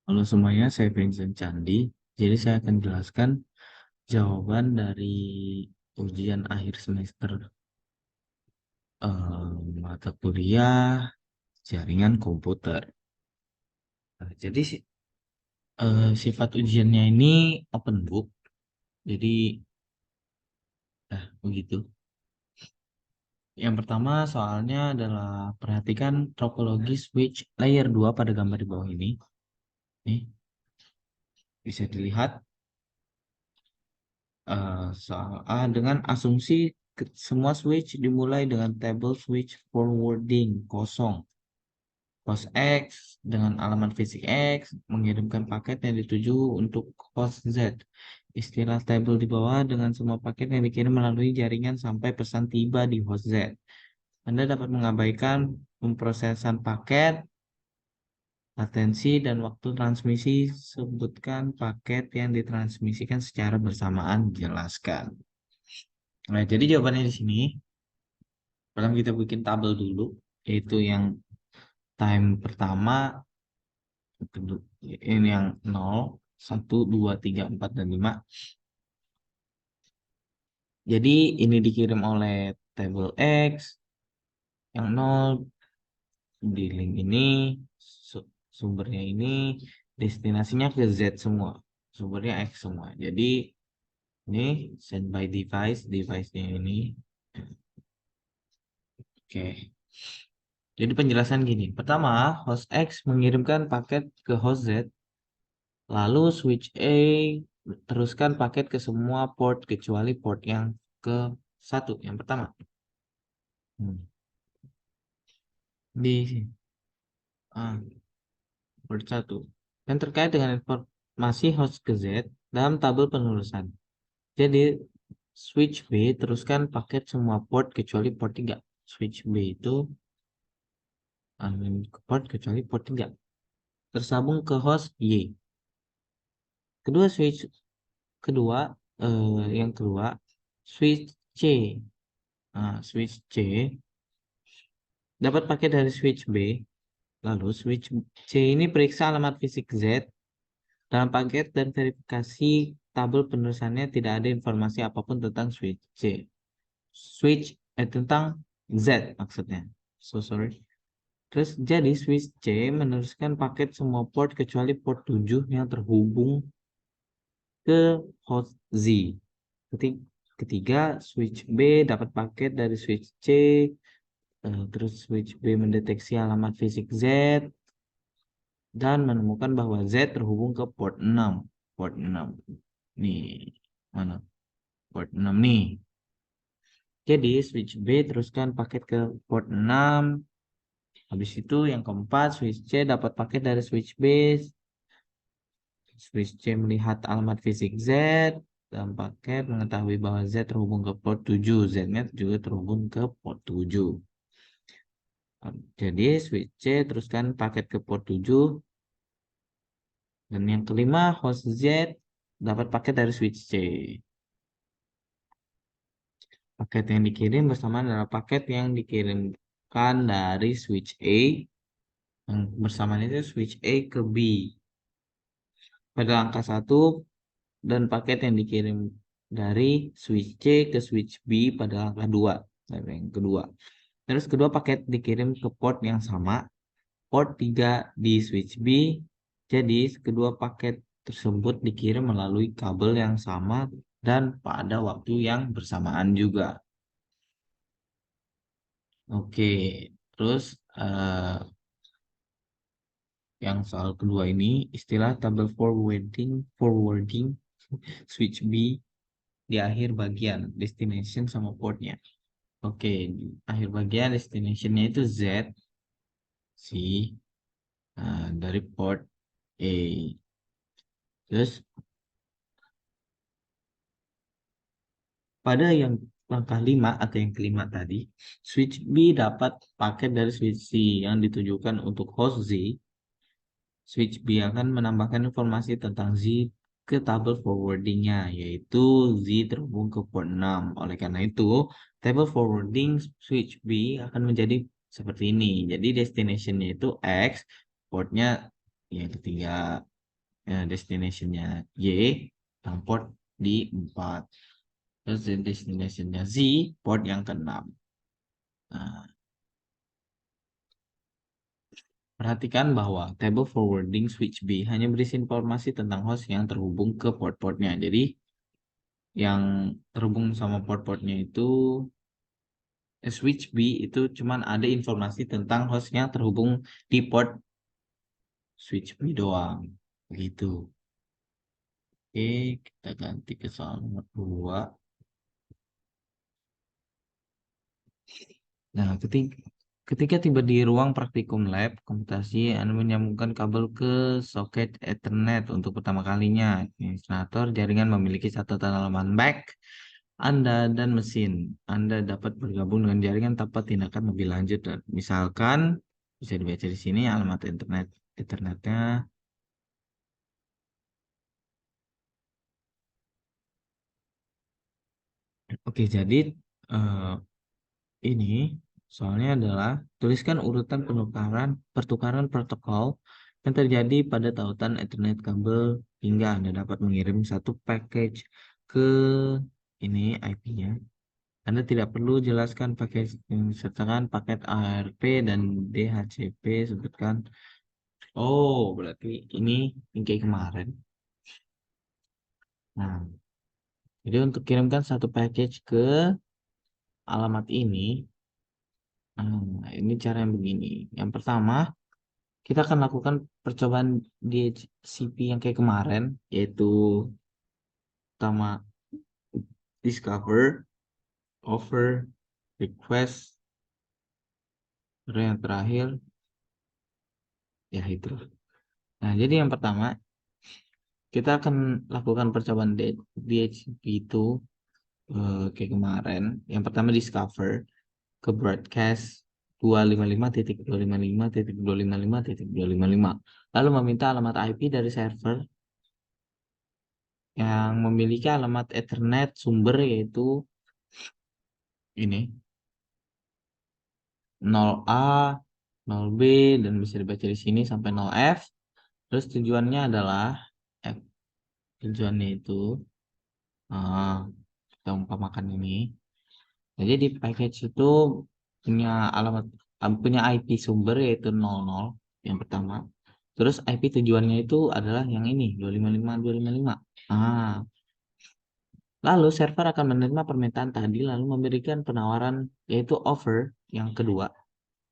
Halo semuanya, saya Vincent Candi. Jadi saya akan jelaskan jawaban dari ujian akhir semester mata kuliah jaringan komputer. Nah, jadi sifat ujiannya ini open book. Jadi begitu. Yang pertama soalnya adalah perhatikan topologi switch layer 2 pada gambar di bawah ini. Nih, bisa dilihat soal A dengan asumsi semua switch dimulai dengan table switch forwarding kosong. Host X dengan alamat fisik X mengirimkan paket yang dituju untuk host Z. Istilah tabel di bawah dengan semua paket yang dikirim melalui jaringan sampai pesan tiba di host Z. Anda dapat mengabaikan pemrosesan paket, latensi, dan waktu transmisi. Sebutkan paket yang ditransmisikan secara bersamaan. Jelaskan. Nah, jadi jawabannya di sini. Pertama kita bikin tabel dulu, yaitu yang time pertama, ini yang 0, 1, 2, 3, 4, dan 5. Jadi ini dikirim oleh table X, yang 0 di link ini, sumbernya ini, destinasinya ke Z semua, sumbernya X semua. Jadi ini send by device-nya ini. Oke. Jadi penjelasan gini. Pertama, host X mengirimkan paket ke host Z, lalu switch A teruskan paket ke semua port kecuali port yang ke satu, yang pertama. Di port 1. Dan terkait dengan informasi host ke Z dalam tabel penulisan. Jadi switch B teruskan paket semua port kecuali port 3. Switch B itu ke port kecuali port 3. Tersambung ke host Y. Kedua yang kedua switch C. Switch C dapat paket dari switch B. Lalu switch C ini periksa alamat fisik Z dalam paket dan verifikasi tabel penulisannya tidak ada informasi apapun tentang switch C. Tentang Z maksudnya. So sorry. Terus jadi switch C meneruskan paket semua port kecuali port 7 yang terhubung ke host Z. Ketiga, switch B dapat paket dari switch C, terus switch B mendeteksi alamat fisik Z, dan menemukan bahwa Z terhubung ke port 6. Port 6. Nih, mana? Port 6 nih. Jadi, switch B teruskan paket ke port 6. Habis itu, yang keempat, switch C dapat paket dari switch B. Switch C melihat alamat fisik Z dan paket mengetahui bahwa Z terhubung ke port 7. Z-nya juga terhubung ke port 7. Jadi switch C teruskan paket ke port 7. Dan yang kelima, host Z dapat paket dari switch C. Paket yang dikirim bersamaan adalah paket yang dikirimkan dari switch A. Yang bersamaan itu switch A ke B. Pada angka 1 dan paket yang dikirim dari switch C ke switch B pada angka 2. Yang kedua. Terus kedua paket dikirim ke port yang sama. Port 3 di switch B. Jadi kedua paket tersebut dikirim melalui kabel yang sama dan pada waktu yang bersamaan juga. Oke, terus yang soal kedua ini istilah tabel forwarding switch B di akhir bagian destination sama portnya. Oke, di akhir bagian destinationnya itu Z dari port A. Terus pada yang langkah 5 atau yang kelima tadi, switch B dapat paket dari switch C yang ditujukan untuk host Z. Switch B akan menambahkan informasi tentang Z ke tabel forwardingnya, yaitu Z terhubung ke port 6. Oleh karena itu, tabel forwarding switch B akan menjadi seperti ini. Jadi destinationnya itu X, portnya yang ketiga. ya, destination-nya Y, yang port di 4. Terus destination-nya Z, port yang ke-6. Nah, perhatikan bahwa table forwarding switch B hanya berisi informasi tentang host yang terhubung ke port-portnya. Jadi, yang terhubung sama port-portnya itu, switch B itu cuman ada informasi tentang hostnya terhubung di port switch B doang. Gitu. Oke, kita ganti ke soal nomor 2. Nah, ketika tiba di ruang praktikum lab komputasi, Anda menyambungkan kabel ke soket Ethernet untuk pertama kalinya. Administrator jaringan memiliki catatan halaman back Anda dan mesin. Anda dapat bergabung dengan jaringan tanpa tindakan lebih lanjut. Dan misalkan, bisa dibaca di sini alamat Ethernetnya. Oke, jadi eh, ini soalnya adalah tuliskan urutan pertukaran protokol yang terjadi pada tautan Ethernet kabel hingga Anda dapat mengirim satu package ke ini IP-nya. Anda tidak perlu jelaskan package yang sertakan paket ARP dan DHCP sebutkan. Oh, berarti ini yang kayak kemarin. Nah, jadi untuk kirimkan satu package ke alamat ini, ini cara yang begini. Yang pertama, kita akan lakukan percobaan DHCP yang kayak kemarin, yaitu pertama discover, offer, request, lalu yang terakhir, ya itu. Nah, jadi yang pertama, kita akan lakukan percobaan DHCP itu kayak kemarin. Yang pertama discover ke broadcast 255.255.255.255. Lalu meminta alamat IP dari server yang memiliki alamat Ethernet sumber yaitu ini 0A, 0B, dan bisa dibaca di sini sampai 0F. Terus tujuannya adalah eh, tujuannya itu kita umpamakan ini. Jadi di package itu punya alamat punya IP sumber yaitu 00 yang pertama. Terus IP tujuannya itu adalah yang ini 255.255. Ah, lalu server akan menerima permintaan tadi lalu memberikan penawaran yaitu offer yang kedua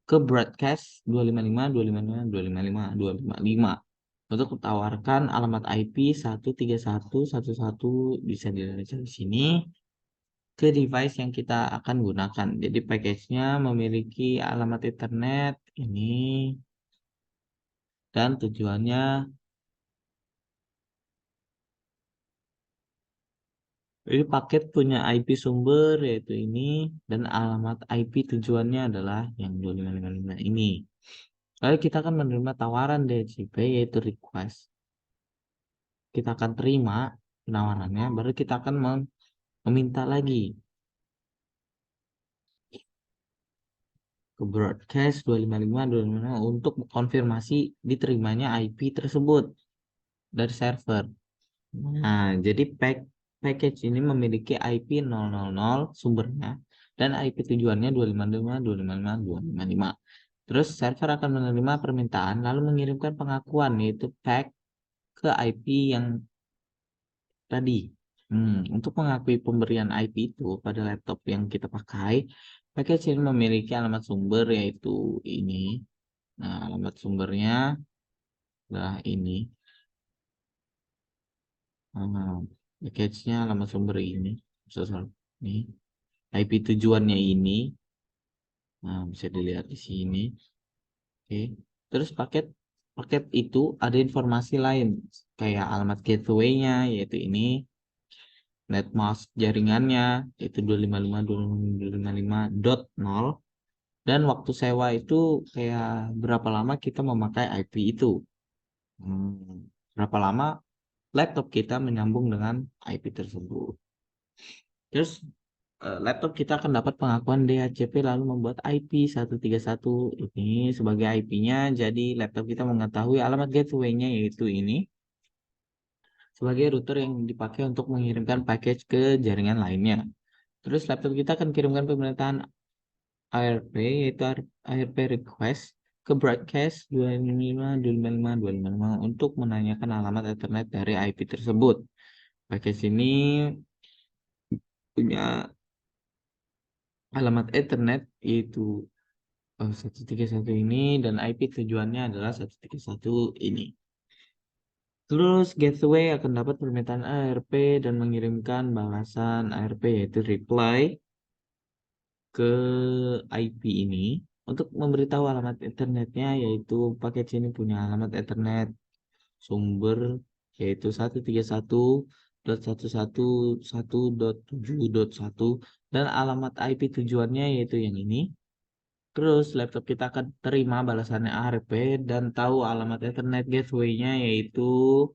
ke broadcast 255 255 255 255 untuk tawarkan alamat IP 131.1.1 bisa dilihat di sini ke device yang kita akan gunakan. Jadi package-nya memiliki alamat internet ini dan tujuannya ini paket punya IP sumber yaitu ini dan alamat IP tujuannya adalah yang 2555 ini. Lalu kita akan menerima tawaran DHCP yaitu request. Kita akan terima penawarannya, baru kita akan meminta lagi ke broadcast 255 untuk konfirmasi diterimanya IP tersebut dari server. Nah, jadi package ini memiliki IP 000 sumbernya dan IP tujuannya 255 255 255. Terus server akan menerima permintaan lalu mengirimkan pengakuan yaitu pack ke IP yang tadi. Untuk mengakui pemberian IP itu pada laptop yang kita pakai, package ini memiliki alamat sumber yaitu ini. Nah, alamat sumbernya adalah ini. Package-nya alamat sumber ini. Ini. IP tujuannya ini. Nah, bisa dilihat di sini. Oke. Terus paket paket itu ada informasi lain kayak alamat gateway-nya yaitu ini, netmask jaringannya yaitu 255.255.0 dan waktu sewa itu kayak berapa lama kita memakai IP itu. Berapa lama laptop kita menyambung dengan IP tersebut. Terus laptop kita akan dapat pengakuan DHCP lalu membuat IP 131 ini sebagai IP-nya. Jadi laptop kita mengetahui alamat gateway-nya yaitu ini. sebagai router yang dipakai untuk mengirimkan package ke jaringan lainnya. Terus laptop kita akan kirimkan permintaan ARP, yaitu ARP request ke broadcast 255.255.255 untuk menanyakan alamat Ethernet dari IP tersebut. Package ini punya alamat Ethernet yaitu 131 ini, dan IP tujuannya adalah 131 ini. Terus gateway akan dapat permintaan ARP dan mengirimkan balasan ARP yaitu reply ke IP ini untuk memberitahu alamat Ethernetnya, yaitu paket ini punya alamat Ethernet sumber yaitu 131.111.7.1 dan alamat IP tujuannya yaitu yang ini. Terus laptop kita akan terima balasannya ARP dan tahu alamat Ethernet gateway-nya yaitu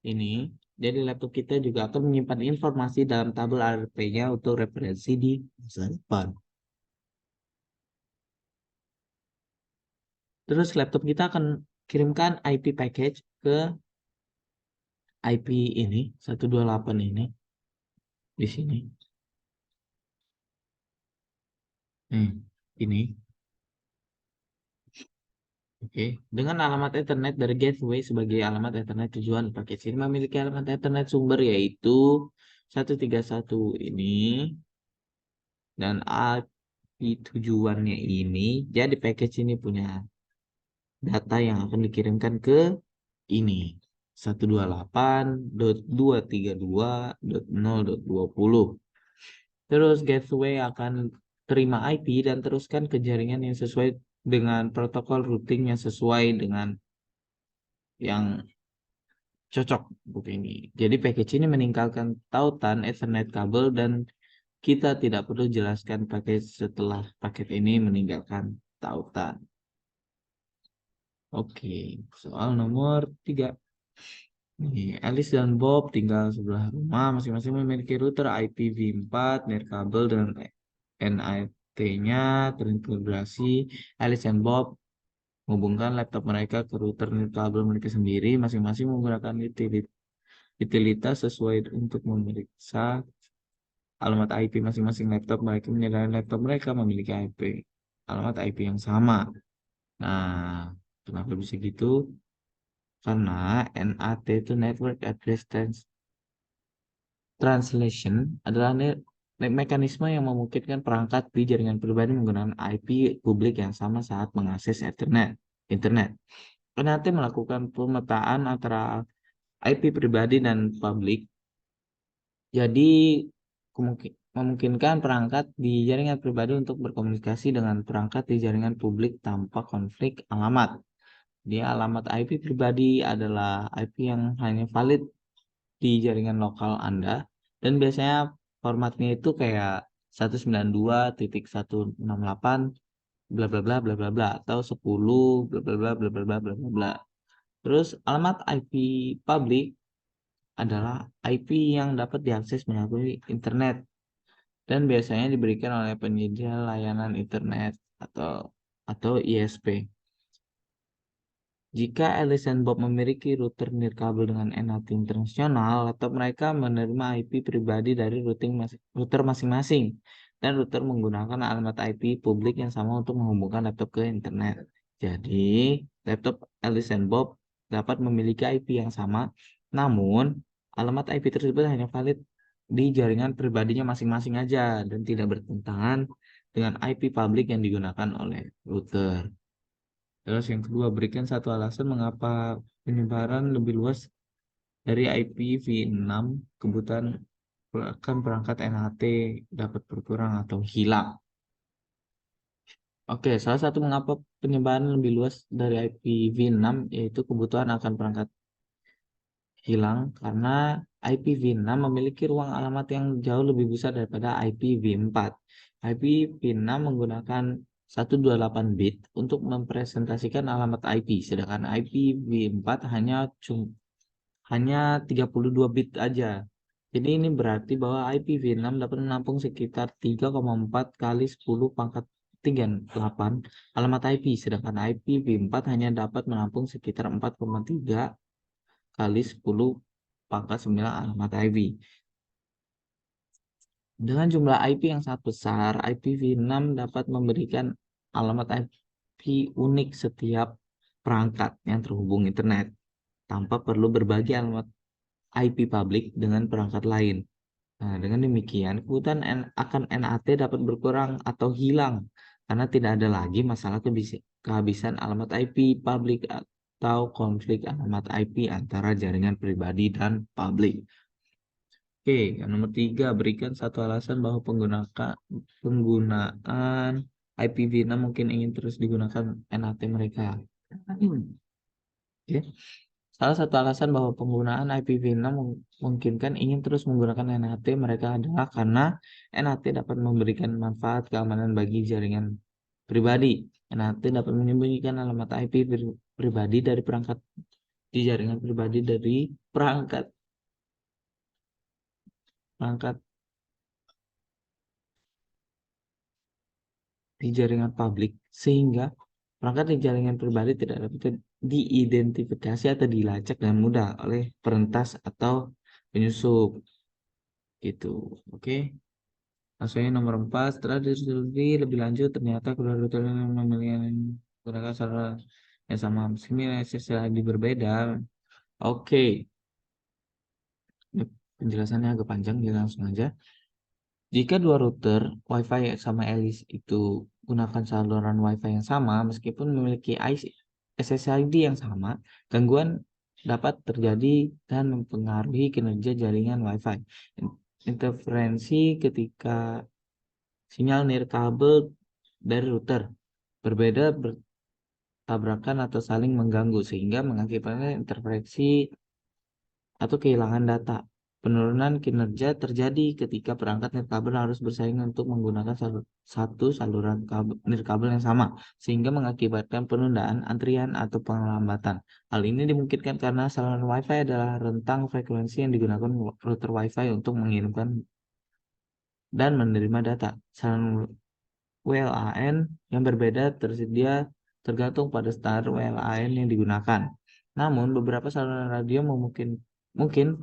ini. Jadi laptop kita juga akan menyimpan informasi dalam tabel ARP-nya untuk referensi di masa depan. Terus laptop kita akan kirimkan IP package ke IP ini 128 ini di sini. Ini. Oke, dengan alamat Ethernet dari gateway sebagai alamat Ethernet tujuan, paket ini memiliki alamat Ethernet sumber yaitu 131 ini dan IP tujuannya ini. Jadi package ini punya data yang akan dikirimkan ke ini 128.232.0.20. Terus gateway akan terima IP dan teruskan ke jaringan yang sesuai dengan protokol routing yang sesuai dengan yang cocok untuk ini. Jadi package ini meninggalkan tautan Ethernet kabel dan kita tidak perlu jelaskan paket setelah paket ini meninggalkan tautan. Oke, soal nomor 3. Nih, Alice dan Bob tinggal sebelah rumah, masing-masing memiliki router IPv4, nirkabel dengan NIT-nya terintegrasi. Alice dan Bob menghubungkan laptop mereka ke router nirkabel mereka sendiri, masing-masing menggunakan utilitas sesuai untuk memeriksa alamat IP masing-masing laptop. Mereka menyadari laptop mereka memiliki alamat IP yang sama. Nah, kenapa bisa gitu? Karena NAT itu Network Address Translation adalah mekanisme yang memungkinkan perangkat di jaringan pribadi menggunakan IP publik yang sama saat mengakses Internet. NAT melakukan pemetaan antara IP pribadi dan publik. Jadi memungkinkan perangkat di jaringan pribadi untuk berkomunikasi dengan perangkat di jaringan publik tanpa konflik alamat. Dia alamat IP pribadi adalah IP yang hanya valid di jaringan lokal Anda dan biasanya formatnya itu kayak 192.168 bla bla bla bla bla bla atau 10 bla bla bla bla bla bla bla bla bla. Terus alamat IP public adalah IP yang dapat diakses melalui internet dan biasanya diberikan oleh penyedia layanan internet atau ISP. Jika Alice dan Bob memiliki router nirkabel dengan NAT internasional, laptop mereka menerima IP pribadi dari router masing-masing, dan router menggunakan alamat IP publik yang sama untuk menghubungkan laptop ke internet. Jadi, laptop Alice dan Bob dapat memiliki IP yang sama, namun alamat IP tersebut hanya valid di jaringan pribadinya masing-masing aja dan tidak bertentangan dengan IP publik yang digunakan oleh router. Terus yang kedua, berikan satu alasan mengapa penyebaran lebih luas dari IPv6 kebutuhan akan perangkat NAT dapat berkurang atau hilang. Oke, salah satu mengapa penyebaran lebih luas dari IPv6 yaitu kebutuhan akan perangkat hilang karena IPv6 memiliki ruang alamat yang jauh lebih besar daripada IPv4. IPv6 menggunakan 128 bit untuk mempresentasikan alamat IP, sedangkan IPv4 hanya 32 bit aja. Jadi ini berarti bahwa IPv6 dapat menampung sekitar 3,4 kali 10 pangkat 38 alamat IP, sedangkan IPv4 hanya dapat menampung sekitar 4,3 kali 10 pangkat 9 alamat IP. Dengan jumlah IP yang sangat besar, IPv6 dapat memberikan alamat IP unik setiap perangkat yang terhubung internet tanpa perlu berbagi alamat IP publik dengan perangkat lain. Nah, dengan demikian, kebutuhan akan NAT dapat berkurang atau hilang karena tidak ada lagi masalah kehabisan alamat IP publik atau konflik alamat IP antara jaringan pribadi dan publik. Oke, yang nomor 3, berikan satu alasan bahwa penggunaan IPv6 mungkin ingin terus digunakan NAT mereka. Oke. Salah satu alasan bahwa penggunaan IPv6 memungkinkan ingin terus menggunakan NAT mereka adalah karena NAT dapat memberikan manfaat keamanan bagi jaringan pribadi. NAT dapat menyembunyikan alamat IP pribadi dari perangkat di jaringan pribadi dari perangkat perangkat di jaringan publik, sehingga perangkat di jaringan pribadi tidak dapat diidentifikasi atau dilacak dengan mudah oleh perentas atau penyusup. Gitu. Oke. Maksudnya nomor 4, setelah diteliti lebih lanjut, ternyata kedua rute yang memiliki menggunakan saluran yang sama meski SSID berbeda. Oke. Ini penjelasannya agak panjang, jadi langsung aja. Jika dua router Wi-Fi sama Alice itu gunakan saluran Wi-Fi yang sama, meskipun memiliki SSID yang sama, gangguan dapat terjadi dan mempengaruhi kinerja jaringan Wi-Fi. Interferensi ketika sinyal nirkabel dari router berbeda bertabrakan atau saling mengganggu sehingga mengakibatkan interferensi atau kehilangan data. Penurunan kinerja terjadi ketika perangkat nirkabel harus bersaing untuk menggunakan satu saluran nirkabel yang sama, sehingga mengakibatkan penundaan, antrian, atau penglambatan. Hal ini dimungkinkan karena saluran Wi-Fi adalah rentang frekuensi yang digunakan router Wi-Fi untuk mengirimkan dan menerima data. Saluran WLAN yang berbeda tersedia tergantung pada standar WLAN yang digunakan. Namun, beberapa saluran radio mungkin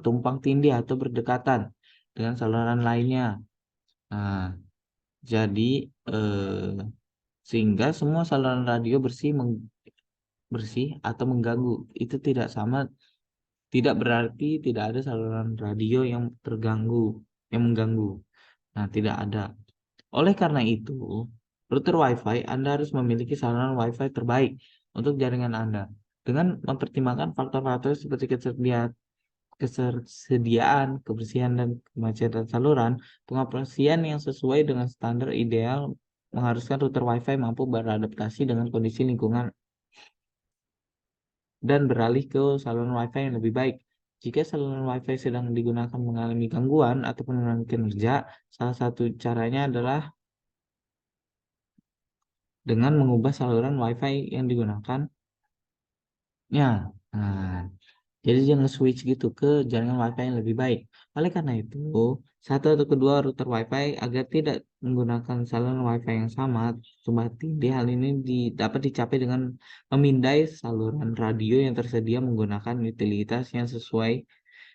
tumpang tindih atau berdekatan dengan saluran lainnya. Nah, jadi sehingga semua saluran radio bersih atau mengganggu. Itu tidak berarti tidak ada saluran radio yang mengganggu. Nah, tidak ada. Oleh karena itu, router Wi-Fi Anda harus memiliki saluran Wi-Fi terbaik untuk jaringan Anda. Dengan mempertimbangkan faktor-faktor seperti ketersediaan, kebersihan, dan kemacetan saluran, pengoperasian yang sesuai dengan standar ideal mengharuskan router Wi-Fi mampu beradaptasi dengan kondisi lingkungan dan beralih ke saluran Wi-Fi yang lebih baik. Jika saluran Wi-Fi sedang digunakan mengalami gangguan atau penurunan kinerja, salah satu caranya adalah dengan mengubah saluran Wi-Fi yang digunakan. Nah, jadi dia nge-switch gitu ke jaringan Wi-Fi yang lebih baik. Oleh karena itu, satu atau kedua router Wi-Fi agar tidak menggunakan saluran Wi-Fi yang sama, tumpang tindih, hal ini dapat dicapai dengan memindai saluran radio yang tersedia menggunakan utilitas yang sesuai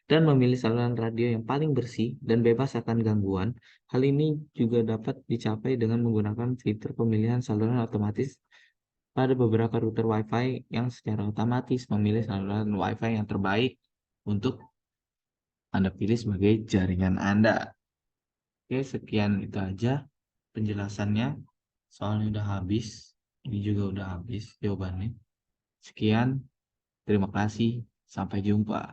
dan memilih saluran radio yang paling bersih dan bebas akan gangguan. Hal ini juga dapat dicapai dengan menggunakan fitur pemilihan saluran otomatis pada beberapa router Wi-Fi yang secara otomatis memilih saluran Wi-Fi yang terbaik untuk Anda pilih sebagai jaringan Anda. Oke, sekian itu aja penjelasannya. Soalnya udah habis. Ini juga udah habis jawabannya. Sekian, terima kasih. Sampai jumpa.